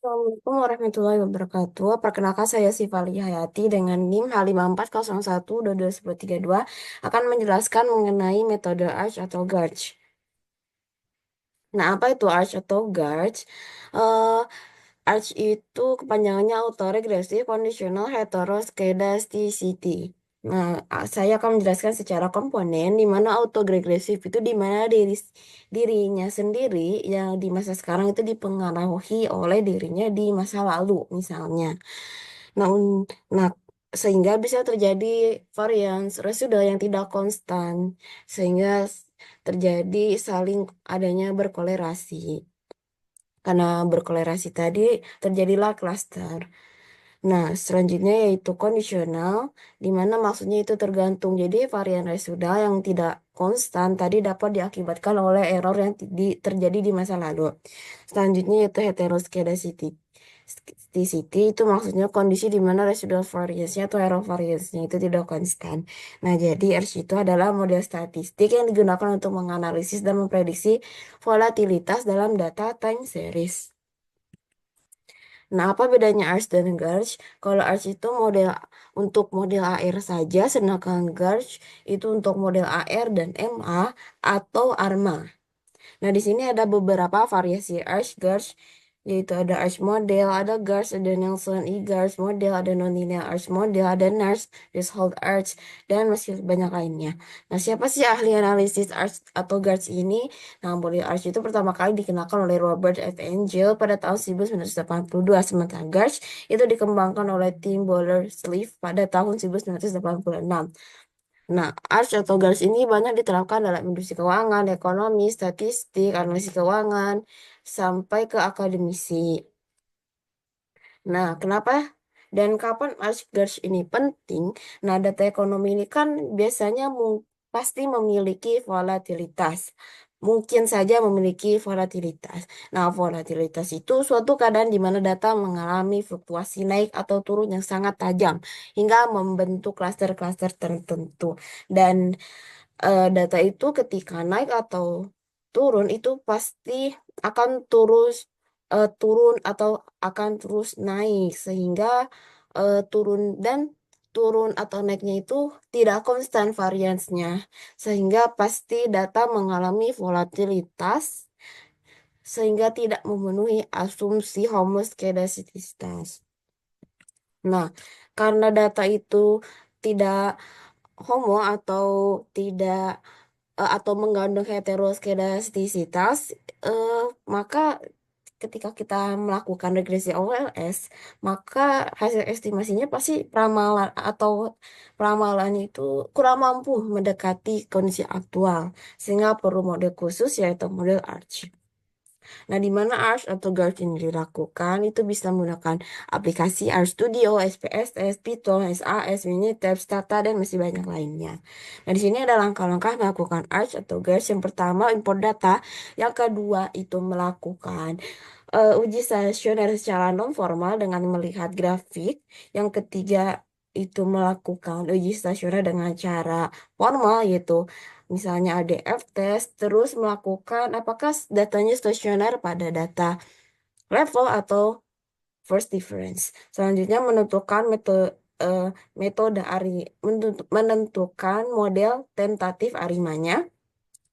Assalamualaikum warahmatullahi wabarakatuh. Perkenalkan saya Sifali Hayati dengan NIM H540121032 akan menjelaskan mengenai metode ARCH atau GARCH. Nah, apa itu ARCH atau GARCH? Eh, ARCH itu kepanjangannya Autoregressive Conditional Heteroscedasticity. Nah, saya akan menjelaskan secara komponen di mana autoregresif itu di mana dirinya sendiri yang di masa sekarang itu dipengaruhi oleh dirinya di masa lalu, misalnya. Nah, nah sehingga bisa terjadi varians residual yang tidak konstan, sehingga terjadi saling adanya berkolerasi. Karena berkolerasi tadi terjadilah cluster. Nah, selanjutnya yaitu kondisional, di mana maksudnya itu tergantung. Jadi, varian residual yang tidak konstan tadi dapat diakibatkan oleh error yang terjadi di masa lalu. Selanjutnya yaitu heteroscedasticity. Scarcity itu maksudnya kondisi di mana residual variance-nya atau error variance-nya itu tidak konstan. Nah, jadi R itu adalah model statistik yang digunakan untuk menganalisis dan memprediksi volatilitas dalam data time series. Nah, apa bedanya ARCH dan GARCH? Kalau ARCH itu model untuk model AR saja, sedangkan GARCH itu untuk model AR dan MA atau ARMA. Nah, di sini ada beberapa variasi ARCH, GARCH, yaitu ada ARCH model, ada GARCH, ada Nelson E-GARCH model, ada non-linear ARCH model, ada NARCH, Result ARCH, dan masih banyak lainnya. Nah, siapa sih ahli analisis ARCH atau GARCH ini? Nah, model ARCH itu pertama kali dikenalkan oleh Robert F. Angel pada tahun 1982, sementara GARCH itu dikembangkan oleh Tim Bowler-Sliff pada tahun 1986. Nah, ARCH atau GARCH ini banyak diterapkan dalam industri keuangan, ekonomi, statistik, analisis keuangan, sampai ke akademisi. Nah, kenapa dan kapan ArcGIS ini penting? Nah, data ekonomi ini kan biasanya pasti memiliki volatilitas. Mungkin saja memiliki volatilitas. Nah, volatilitas itu suatu keadaan di mana data mengalami fluktuasi naik atau turun yang sangat tajam hingga membentuk klaster-klaster tertentu. Dan data itu ketika naik atau turun itu pasti akan turun atau akan terus naik sehingga turun atau naiknya itu tidak konstan variansnya sehingga pasti data mengalami volatilitas sehingga tidak memenuhi asumsi homoskedastisitas. Nah, karena data itu tidak homo atau tidak atau mengandung heteroskedastisitas, eh, maka ketika kita melakukan regresi OLS, maka hasil estimasinya pasti ramalan itu kurang mampu mendekati kondisi aktual, sehingga perlu model khusus yaitu model ARCH. Nah, di mana ARCH atau GARCH ini dilakukan, itu bisa menggunakan aplikasi ARCH Studio, SPSS, Python, SAS, Minitab, Stata, dan masih banyak lainnya. Nah, di sini ada langkah-langkah melakukan ARCH atau GARCH. Yang pertama, import data. Yang kedua, itu melakukan uji stasioner secara non-formal dengan melihat grafik. Yang ketiga, itu melakukan uji stasioner dengan cara formal, yaitu misalnya ADF test, terus melakukan apakah datanya stasioner pada data level atau first difference. Selanjutnya menentukan menentukan model tentatif arimanya.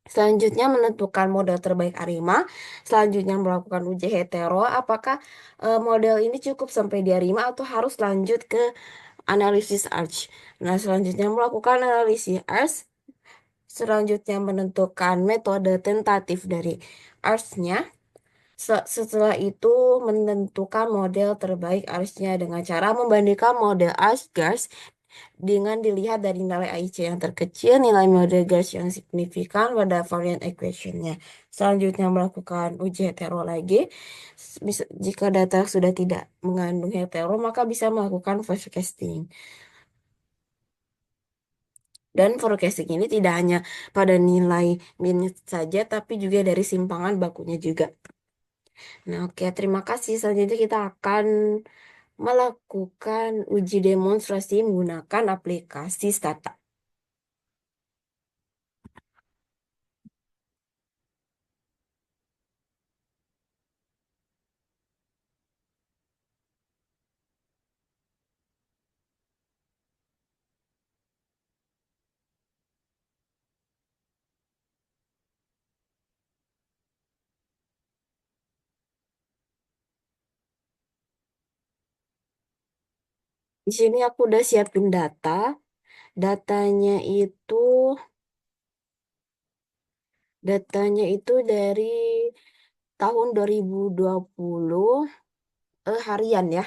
Selanjutnya menentukan model terbaik Arima. Selanjutnya melakukan uji hetero. Apakah model ini cukup sampai di Arima atau harus lanjut ke analisis ARCH. Nah, selanjutnya melakukan analisis ARCH. Selanjutnya menentukan metode tentatif dari ARCH-nya. Setelah itu menentukan model terbaik ARCH-nya dengan cara membandingkan model ARCH dengan dilihat dari nilai AIC yang terkecil, nilai model gas yang signifikan pada variant equation-nya. Selanjutnya melakukan uji hetero lagi. Jika data sudah tidak mengandung hetero, maka bisa melakukan forecasting. Dan forecasting ini tidak hanya pada nilai minus saja, tapi juga dari simpangan bakunya juga. Nah, oke, terima kasih. Selanjutnya kita akan melakukan uji demonstrasi menggunakan aplikasi Stata. Di sini aku udah siapin data. Datanya itu datanya itu dari tahun 2020 harian ya.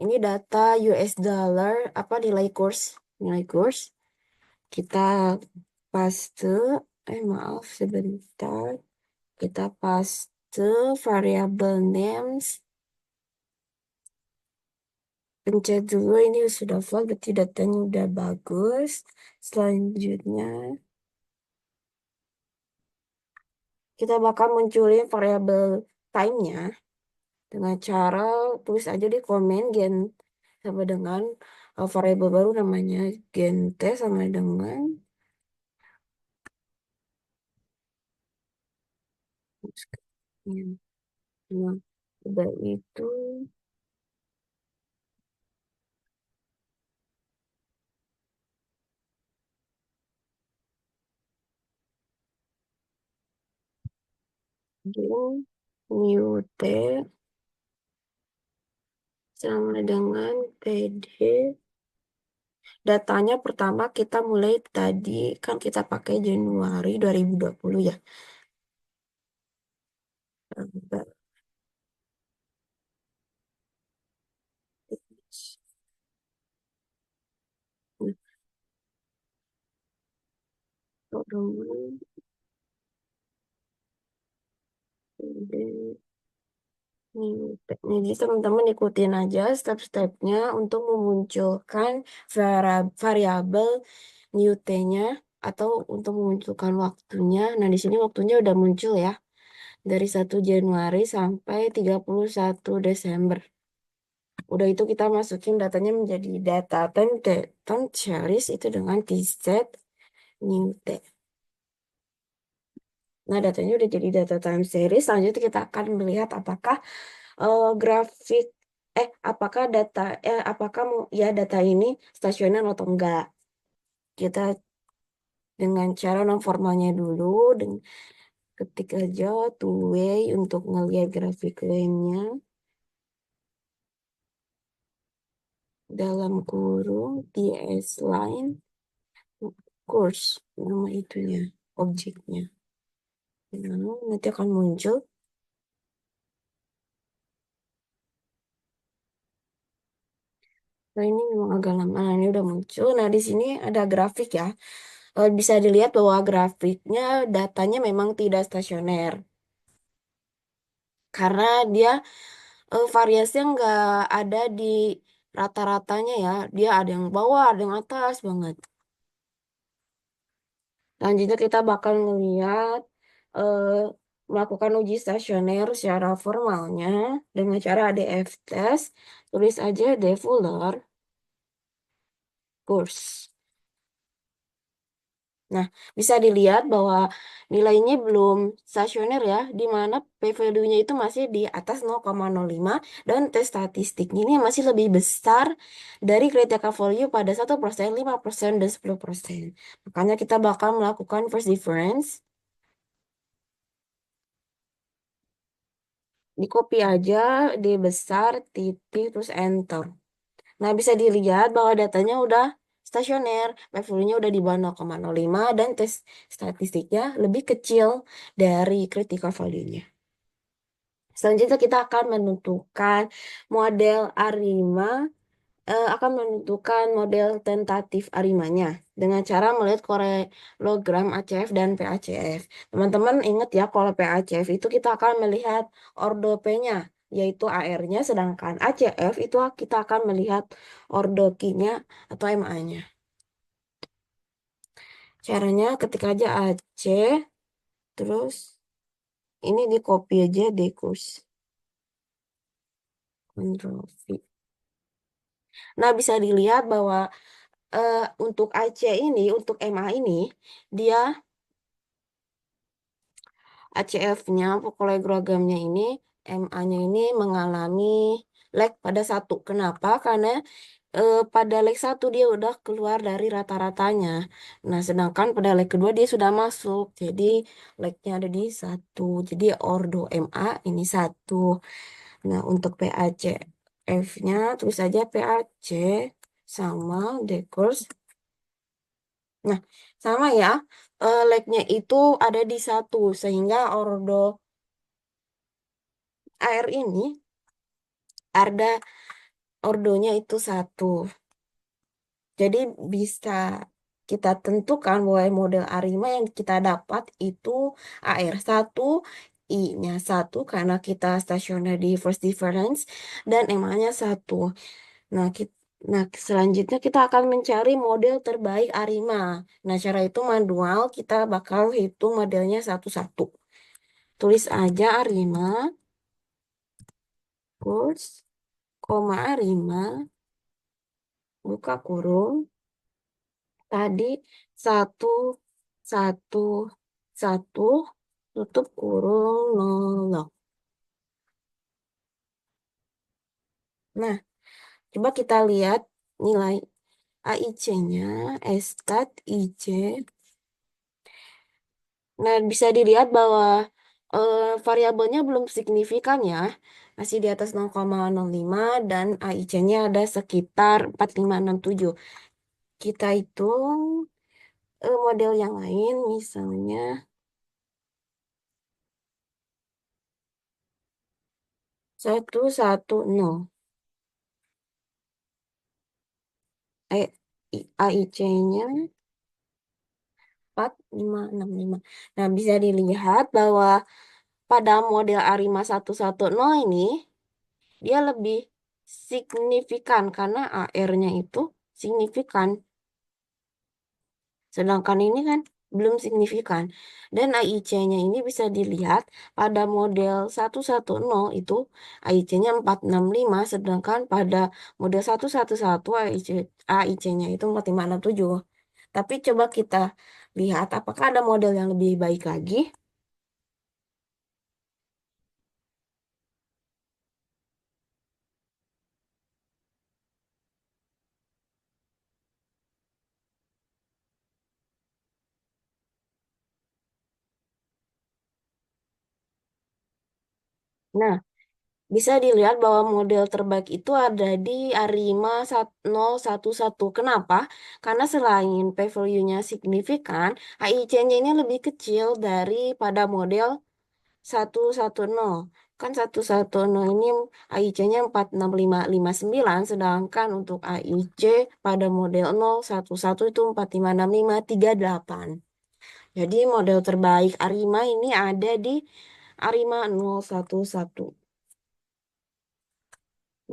Ini data US dollar apa nilai kurs. Kita paste maaf sebentar. Kita paste variable names. Pencet dulu ini sudah full berarti datanya udah bagus. Selanjutnya kita bakal munculin variabel time-nya dengan cara tulis aja di komen gen sama dengan variabel baru namanya gen t sama dengan nah, udah itu gen new t sama dengan td. Datanya pertama kita mulai tadi kan kita pakai Januari 2020 ya. Bentar. Nah, kemudian jadi teman-teman ikutin aja step-stepnya untuk memunculkan variabel new t-nya atau untuk memunculkan waktunya. Nah, di sini waktunya udah muncul ya. Dari 1 Januari sampai 31 Desember. Udah itu kita masukin datanya menjadi data time series itu dengan tset new t. Nah, datanya udah jadi data time series. Selanjutnya kita akan melihat apakah grafik apakah ya data ini stasioner atau enggak. Kita dengan cara non formalnya dulu dengan ketik aja two way untuk ngelihat grafik lainnya dalam kurung ts line course nama itunya objeknya. Nah, nanti akan muncul. Nah, ini memang agak lama. Nah, ini udah muncul. Nah, di sini ada grafik ya. Bisa dilihat bahwa grafiknya datanya memang tidak stasioner. Karena dia variasinya nggak ada di rata-ratanya ya. Dia ada yang bawah, ada yang atas banget. Selanjutnya kita bakal ngeliat eh, melakukan uji stasioner secara formalnya dengan cara ADF test. Tulis aja defuller course. Nah, bisa dilihat bahwa nilainya belum stasioner ya, di mana p-value-nya itu masih di atas 0,05 dan tes statistiknya ini masih lebih besar dari critical value pada 1%, 5%, dan 10%. Makanya kita bakal melakukan first difference, di copy aja, di besar, titik, terus enter. Nah, bisa dilihat bahwa datanya udah stasioner, p-value-nya udah di bawah 0,05 dan tes statistiknya lebih kecil dari critical value-nya. Selanjutnya kita akan menentukan model ARIMA, akan menentukan model tentatif ARIMA-nya dengan cara melihat korelogram ACF dan PACF. Teman-teman ingat ya, kalau PACF itu kita akan melihat ordo P-nya, yaitu AR-nya, sedangkan ACF itu kita akan melihat ordo Q-nya atau MA-nya. Caranya ketik aja AC, terus ini di copy aja di kurs. Ctrl V. Nah, bisa dilihat bahwa untuk AC ini, untuk MA ini, dia ACF-nya, parallelogamnya ini, MA-nya ini mengalami lag pada satu. Kenapa? Karena pada leg satu dia udah keluar dari rata-ratanya. Nah, sedangkan pada leg kedua dia sudah masuk. Jadi legnya ada di satu. Jadi ordo MA ini satu. Nah, untuk PAC F-nya tulis saja PAC. sama decors. Nah, sama ya. Lagnya itu ada di satu, sehingga AR ini ada ordonya itu satu. Jadi bisa kita tentukan bahwa model A5 yang kita dapat itu AR1, I-nya satu karena kita stasioner di first difference, dan M-nya satu. Nah, selanjutnya kita akan mencari model terbaik A5. Nah, cara itu manual, kita bakal hitung modelnya satu-satu. Tulis aja A5, kurs, koma A5, buka kurung, tadi satu, satu, satu, tutup kurung, nol. Nah, coba kita lihat nilai AIC-nya, stat IC. Nah, bisa dilihat bahwa variabelnya belum signifikan ya. Masih di atas 0,05 dan AIC-nya ada sekitar 4567. Kita hitung model yang lain, misalnya 110. AIC-nya 4565. Nah, bisa dilihat bahwa pada model A5110 ini dia lebih signifikan karena AR-nya itu signifikan. Sedangkan ini kan belum signifikan. Dan AIC-nya ini bisa dilihat pada model 110 itu AIC-nya 465, sedangkan pada model 111 AIC-nya itu 4567. Tapi coba kita lihat apakah ada model yang lebih baik lagi. Nah, bisa dilihat bahwa model terbaik itu ada di A5 1011. Kenapa? Karena selain p-value-nya signifikan, AIC-nya ini lebih kecil daripada model 110. Kan 110 ini AIC-nya 46559, sedangkan untuk AIC pada model 011 itu 4565538. Jadi model terbaik A5 ini ada di A5011.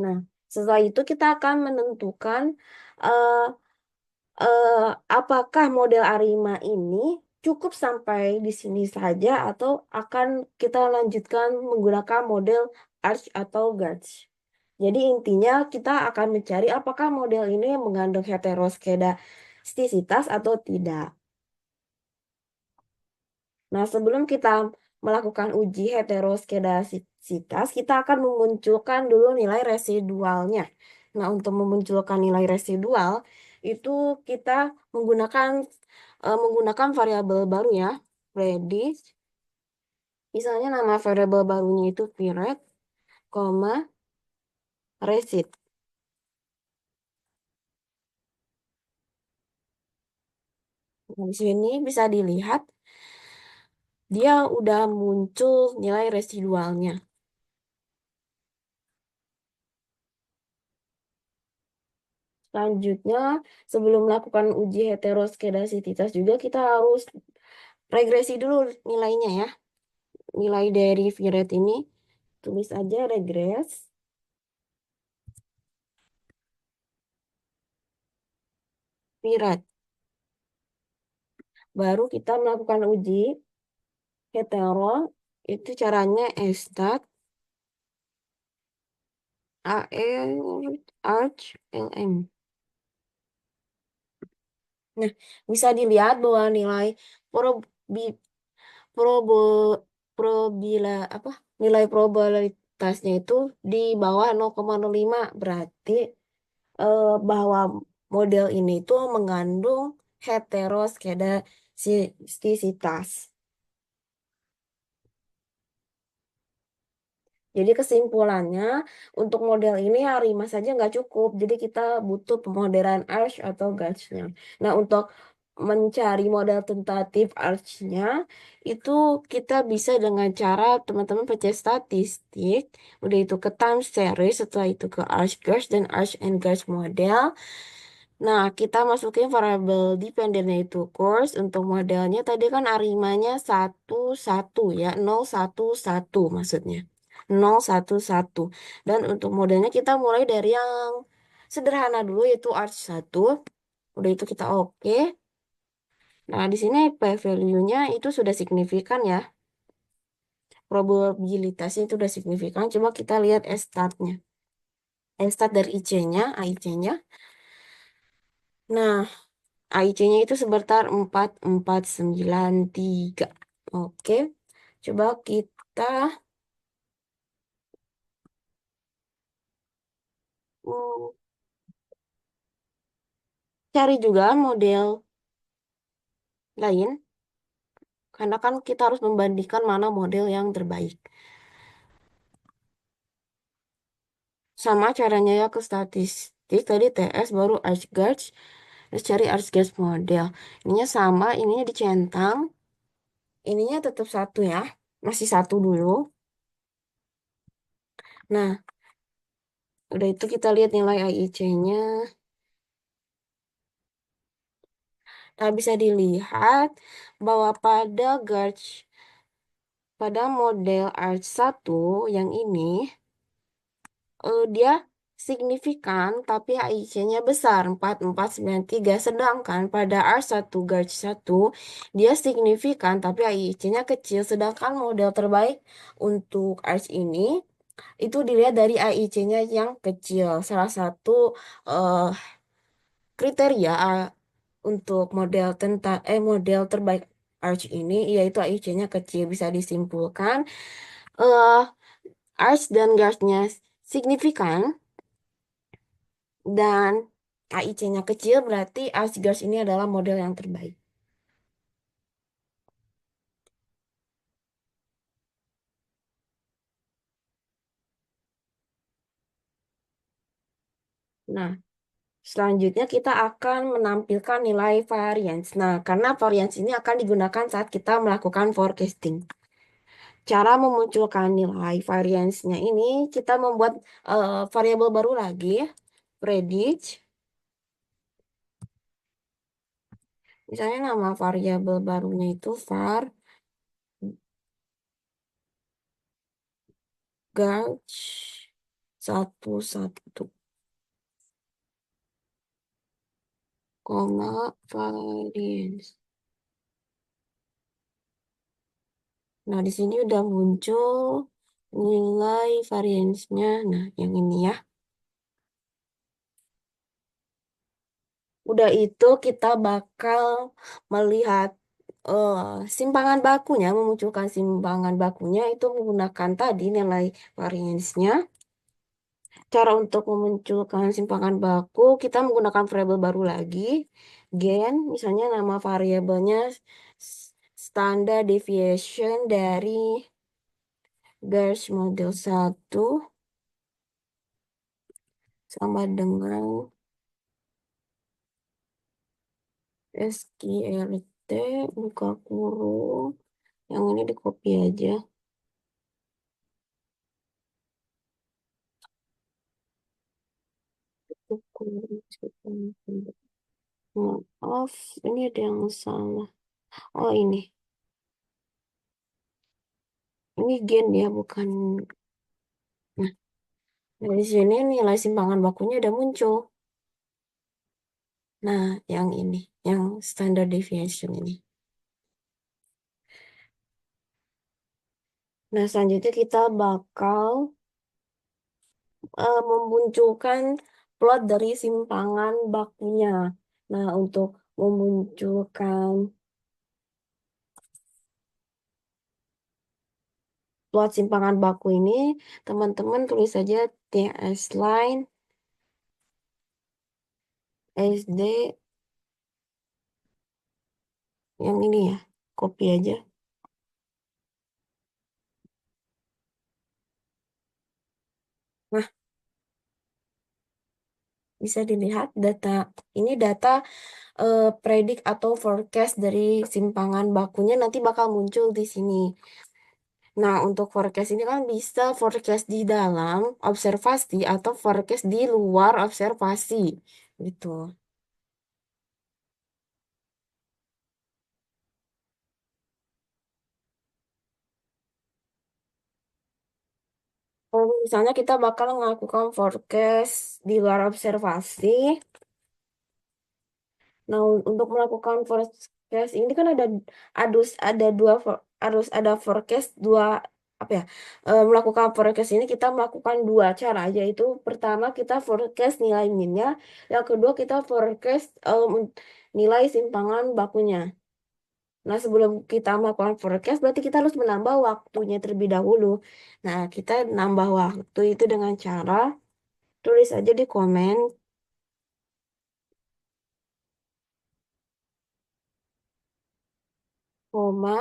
Nah, setelah itu kita akan menentukan eh, eh, apakah model A5 ini cukup sampai di sini saja atau akan kita lanjutkan menggunakan model arch atau gauge. Jadi intinya kita akan mencari apakah model ini mengandung heteroskedastisitas atau tidak. Nah, sebelum kita melakukan uji heteroskedasitas, kita akan memunculkan dulu nilai residualnya. Nah, untuk memunculkan nilai residual, itu kita menggunakan variabel baru ya, predis. Misalnya nama variabel barunya itu piret, koma, resid. Nah, di sini bisa dilihat dia udah muncul nilai residualnya. Selanjutnya, sebelum melakukan uji heteroskedasititas juga kita harus regresi dulu nilainya ya. Nilai dari Viret ini tulis aja regres Viret. Baru kita melakukan uji hetero. Itu caranya stat AR arch LM. Nah, bisa dilihat bahwa nilai probi, probo, probila, apa? Nilai probabilitasnya itu di bawah 0,05, berarti bahwa model ini tuh mengandung heteroskedastisitas. Jadi kesimpulannya, untuk model ini Arima saja nggak cukup. Jadi kita butuh pemodelan arch atau gauge-nya. Nah, untuk mencari model tentatif arch-nya, itu kita bisa dengan cara teman-teman percaya statistik, udah itu ke time series, setelah itu ke arch gauge dan arch and gauge model. Nah, kita masukin variabel dependennya itu course. Untuk modelnya tadi kan arimanya 1, 1 ya, 0, 1, 1 maksudnya. 0, 1, 1. Dan untuk modelnya kita mulai dari yang sederhana dulu yaitu arch 1. Udah itu kita oke. Nah, di sini P value-nya itu sudah signifikan ya. Probabilitasnya itu sudah signifikan. Coba kita lihat S-stat-nya. S-stat dari IC-nya, AIC-nya. Nah, AIC-nya itu sebesar 4493. Oke, coba kita mm, cari juga model lain, karena kan kita harus membandingkan mana model yang terbaik. Sama caranya ya ke statistik, tadi TS baru ArcGauge, terus cari ArcGauge model. Ininya sama, ininya dicentang, ininya tetap satu ya, masih satu dulu. Nah, udah itu kita lihat nilai AIC-nya. Nah, bisa dilihat bahwa pada model Arch 1 yang ini, dia signifikan tapi HIC-nya besar 4493. Sedangkan pada R1 Garch 1 dia signifikan tapi HIC-nya kecil. Sedangkan model terbaik untuk Arch ini itu dilihat dari AIC-nya yang kecil. Salah satu eh, kriteria untuk model terbaik Arch ini yaitu AIC-nya kecil. Bisa disimpulkan eh Arch dan Garch-nya signifikan dan KIC-nya kecil, berarti Arch Garch ini adalah model yang terbaik. Nah, selanjutnya kita akan menampilkan nilai variance. Nah, karena variance ini akan digunakan saat kita melakukan forecasting. Cara memunculkan nilai variance-nya ini, kita membuat variabel baru lagi, predict. Misalnya nama variabel barunya itu var gauge 11, koma variance. Nah, di sini udah muncul nilai variance-nya. Nah, yang ini ya. Udah itu kita bakal melihat eh, simpangan bakunya, memunculkan simpangan bakunya itu menggunakan tadi nilai variance-nya. Cara untuk memunculkan simpangan baku, kita menggunakan variabel baru lagi. Gen, misalnya nama variabelnya standard deviation dari Gauge model 1 sama dengan SQLT buka kurung. Yang ini di copy aja. Buka kurung. Maaf, ini ada yang salah. Oh ini. Ini gen ya, bukan. Nah, dari sini nilai simpangan bakunya udah muncul. Nah, yang ini. Yang standard deviation ini. Nah, selanjutnya kita bakal memunculkan plot dari simpangan bakunya. Nah, untuk memunculkan plot simpangan baku ini, teman-teman tulis saja TS line SD yang ini ya, copy aja. bisa dilihat data ini data predik atau forecast dari simpangan bakunya nanti bakal muncul di sini. Nah, untuk forecast ini kan bisa forecast di dalam observasi atau forecast di luar observasi gitu. Kalau misalnya kita bakal melakukan forecast di luar observasi. Nah, untuk melakukan forecast ini kan ada dua harus ada forecast dua apa ya? Melakukan forecast ini kita melakukan dua cara, yaitu pertama kita forecast nilai minnya, yang kedua kita forecast nilai simpangan bakunya. Nah, sebelum kita melakukan forecast berarti kita harus menambah waktunya terlebih dahulu. Nah, kita nambah waktu itu dengan cara tulis aja di komen, koma,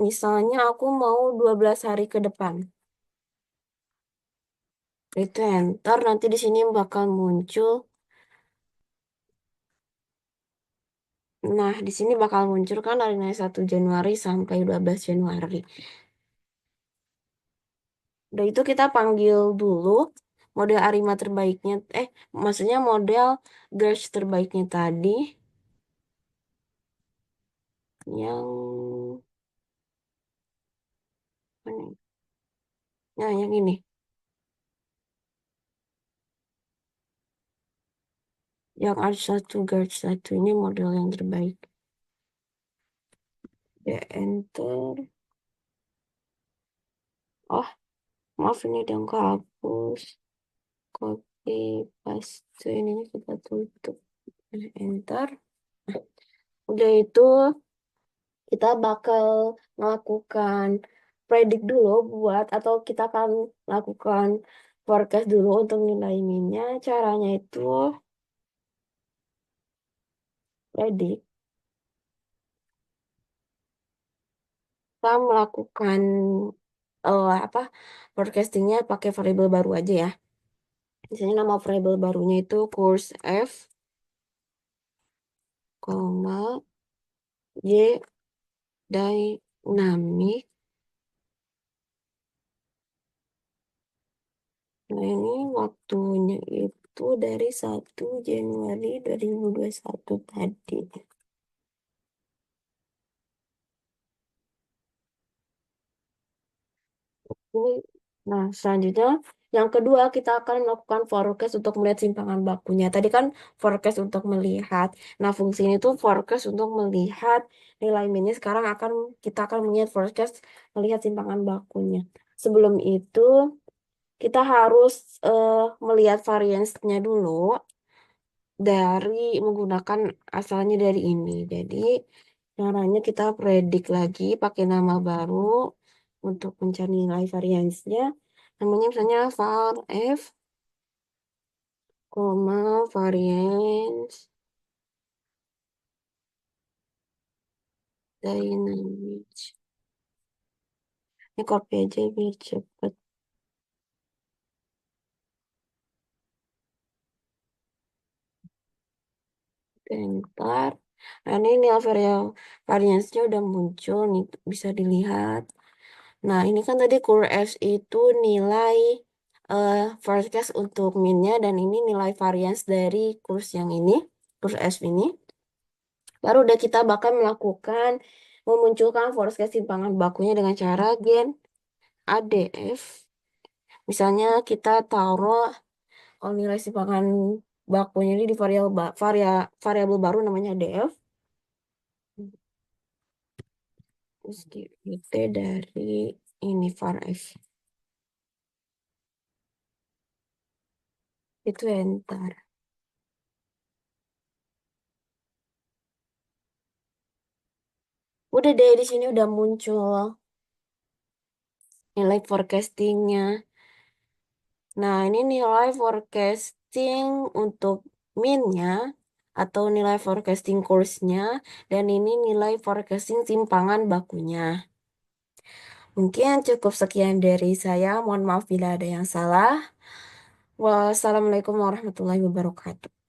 misalnya aku mau 12 hari ke depan. Itu enter, nanti di sini bakal muncul. Nah, di sini bakal muncul kan dari 1 Januari sampai 12 Januari. Udah itu kita panggil dulu model Arima terbaiknya. Maksudnya model Gauge terbaiknya tadi. Yang mana ya? Nah, yang ini. Yang R1 Gauge 1 ini model yang terbaik. Ya, enter. Oh, maaf ini udah kehapus. Copy, paste, ini kita tutup. Enter. Udah itu kita bakal melakukan predik dulu buat atau kita akan lakukan forecast dulu untuk nilai minnya. Caranya itu predik. Kita melakukan apa forecastingnya pakai variabel baru aja ya. Misalnya nama variabel barunya itu course F, koma Y dynamic. Nah, ini waktunya itu dari 1 Januari 2021 tadi. Ini, nah, selanjutnya yang kedua kita akan melakukan forecast untuk melihat simpangan bakunya. Tadi kan forecast untuk melihat. Nah, fungsi ini tuh forecast untuk melihat nilai minnya. Sekarang kita akan melihat forecast melihat simpangan bakunya. Sebelum itu kita harus melihat variance-nya dulu dari menggunakan asalnya dari ini. Jadi caranya kita predik lagi pakai nama baru untuk mencari nilai variansnya. Namanya misalnya var f, koma variance dynamic. Ini copy aja biar cepet. Bentar. Nah, ini nilai variansnya udah muncul nih, bisa dilihat. Nah, ini kan tadi Core F itu nilai eh, forecast untuk minnya dan ini nilai variance dari kurs yang ini, kurs F ini. Baru udah kita bakal melakukan memunculkan forecast simpangan bakunya dengan cara gen ADF. Misalnya kita taruh nilai simpangan bakunya ini di variabel baru namanya ADF. Terus di dari ini var F. Itu enter. Udah deh di sini udah muncul nilai forecastingnya. Nah, ini nilai forecasting untuk min-nya atau nilai forecasting course-nya dan ini nilai forecasting simpangan bakunya. Mungkin cukup sekian dari saya. Mohon maaf bila ada yang salah. Wassalamualaikum warahmatullahi wabarakatuh.